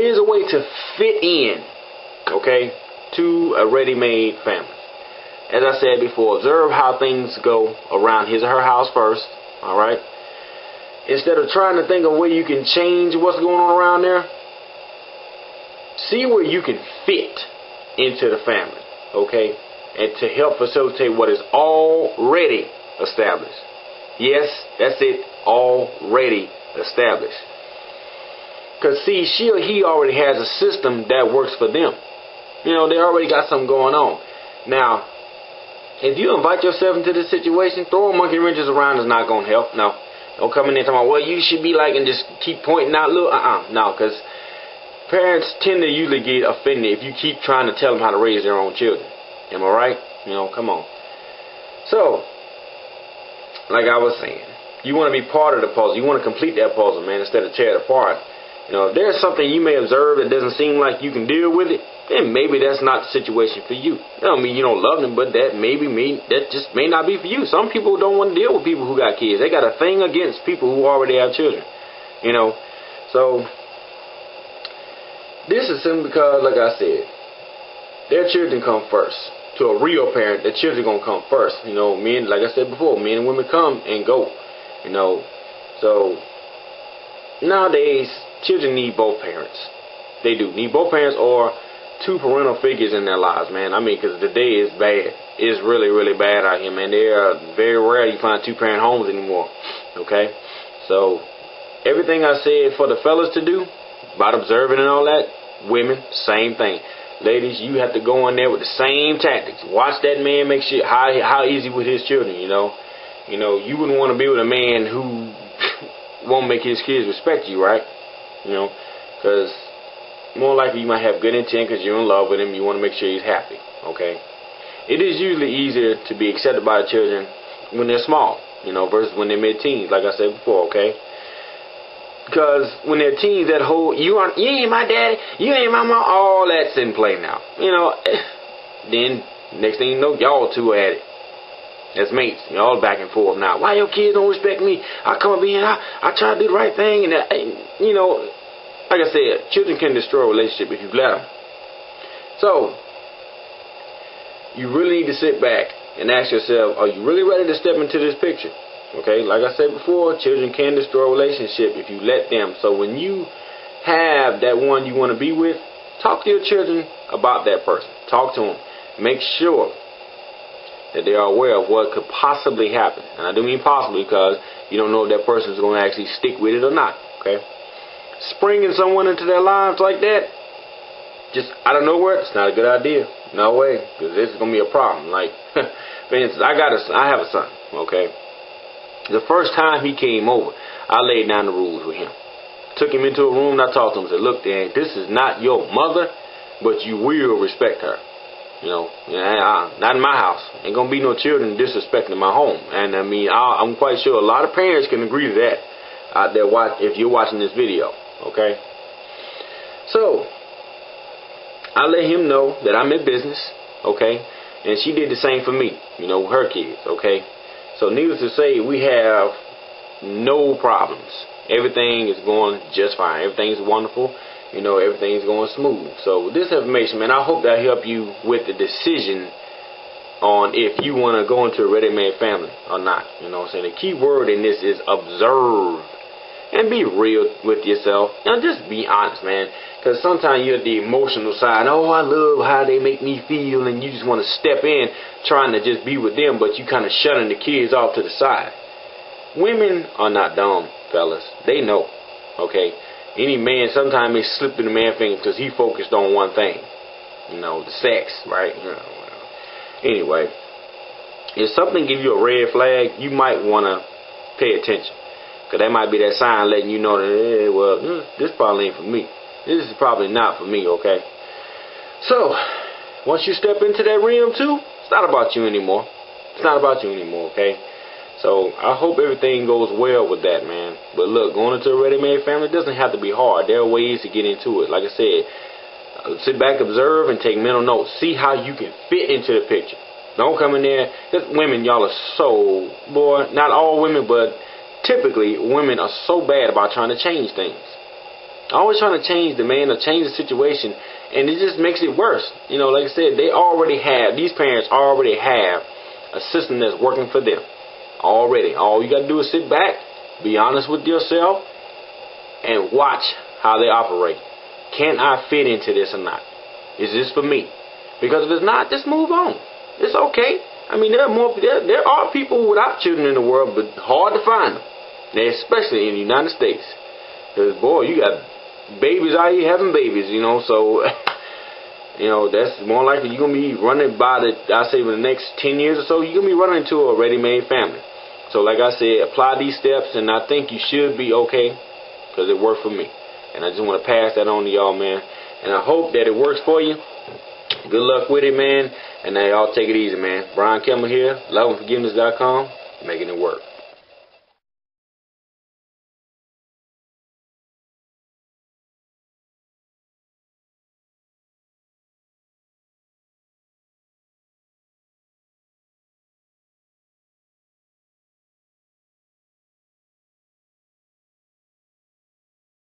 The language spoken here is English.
is a way to fit in, okay, to a ready-made family. As I said before, observe how things go around his or her house first, all right? Instead of trying to think of where you can change what's going on around there, see where you can fit into the family, okay? And to help facilitate what is already established. Yes, that's it, already established. Because see, she or he already has a system that works for them. You know, they already got something going on. Now, if you invite yourself into this situation, throwing monkey wrenches around is not going to help. No. Don't come in there talking about, well, you should be like, and just keep pointing out little, no, because parents tend to usually get offended if you keep trying to tell them how to raise their own children. Am I right? You know, come on. So, like I was saying, you want to be part of the puzzle. You want to complete that puzzle, man, instead of tear it apart. You know, if there's something you may observe that doesn't seem like you can deal with it, then maybe that's not the situation for you. That don't mean you don't love them, but that just may not be for you. Some people don't want to deal with people who got kids. They got a thing against people who already have children. You know, so this is simply because, like I said, their children come first. To a real parent, their children are gonna come first. You know, men, like I said before, men and women come and go. You know, so nowadays children need both parents. They do need both parents or two parental figures in their lives, man. I mean, because today is bad. It's really, really bad out here, man. They are very rare you find two-parent homes anymore. Okay, so everything I said for the fellas to do about observing and all that, women, same thing. Ladies, you have to go in there with the same tactics. Watch that man make shit how easy with his children, you know. You know, you wouldn't want to be with a man who won't make his kids respect you, right? You know, because more likely you might have good intent because you're in love with him. You want to make sure he's happy, okay? It is usually easier to be accepted by the children when they're small, you know, versus when they're mid-teens, like I said before, okay? Because when they're teens, that whole, you ain't my daddy, you ain't my mom, all that's in play now. You know, then next thing you know, y'all two are at it. As mates, y'all back and forth now. Why your kids don't respect me? I come up here and I try to do the right thing. And, you know, like I said, children can destroy a relationship if you let them. So, you really need to sit back and ask yourself, are you really ready to step into this picture? Okay, like I said before, children can destroy a relationship if you let them. So when you have that one you want to be with, talk to your children about that person. Talk to them. Make sure that they are aware of what could possibly happen. And I do mean possibly because you don't know if that person is going to actually stick with it or not. Okay, springing someone into their lives like that, just out of nowhere, it's not a good idea. No way, because this is going to be a problem. Like, for instance, I have a son. Okay. The first time he came over, I laid down the rules with him. Took him into a room and I talked to him and said, look, Dan, this is not your mother, but you will respect her. You know, not in my house. Ain't going to be no children disrespecting my home. And I mean, I'm quite sure a lot of parents can agree to that out there if you're watching this video. Okay? So, I let him know that I'm in business. Okay? And she did the same for me, you know, with her kids. Okay? So needless to say, we have no problems. Everything is going just fine. Everything's wonderful. You know, everything's going smooth. So with this information, man, I hope that help you with the decision on if you want to go into a ready-made family or not. You know what I'm saying? The key word in this is observe. And be real with yourself. Now just be honest, man. Because sometimes you're the emotional side. Oh, I love how they make me feel. And you just want to step in trying to just be with them. But you kind of shutting the kids off to the side. Women are not dumb, fellas. They know. Okay. Any man, sometimes they slip through the man finger because he focused on one thing. You know, the sex, right? You know, anyway. If something gives you a red flag, you might want to pay attention. Because that might be that sign letting you know that, hey, well, this probably ain't for me. This is probably not for me, okay? So, once you step into that realm too, it's not about you anymore. It's not about you anymore, okay? So, I hope everything goes well with that, man. But look, going into a ready-made family doesn't have to be hard. There are ways to get into it. Like I said, sit back, observe, and take mental notes. See how you can fit into the picture. Don't come in there. Because women, y'all are so, boy, not all women, but typically, women are so bad about trying to change things. Always trying to change the man or change the situation, and it just makes it worse. You know, like I said, these parents already have a system that's working for them already. All you got to do is sit back, be honest with yourself, and watch how they operate. Can I fit into this or not? Is this for me? Because if it's not, just move on. It's okay. I mean, there are people without children in the world, but hard to find them, especially in the United States. Because, boy, you got babies out here having babies, you know, so, you know, that's more likely you're going to be running by I say, in the next 10 years or so, you're going to be running into a ready-made family. So, like I said, apply these steps, and I think you should be okay, because it worked for me. And I just want to pass that on to y'all, man. And I hope that it works for you. Good luck with it, man. And y'all take it easy, man. Brian Kimmel here, loveandforgiveness.com, making it work.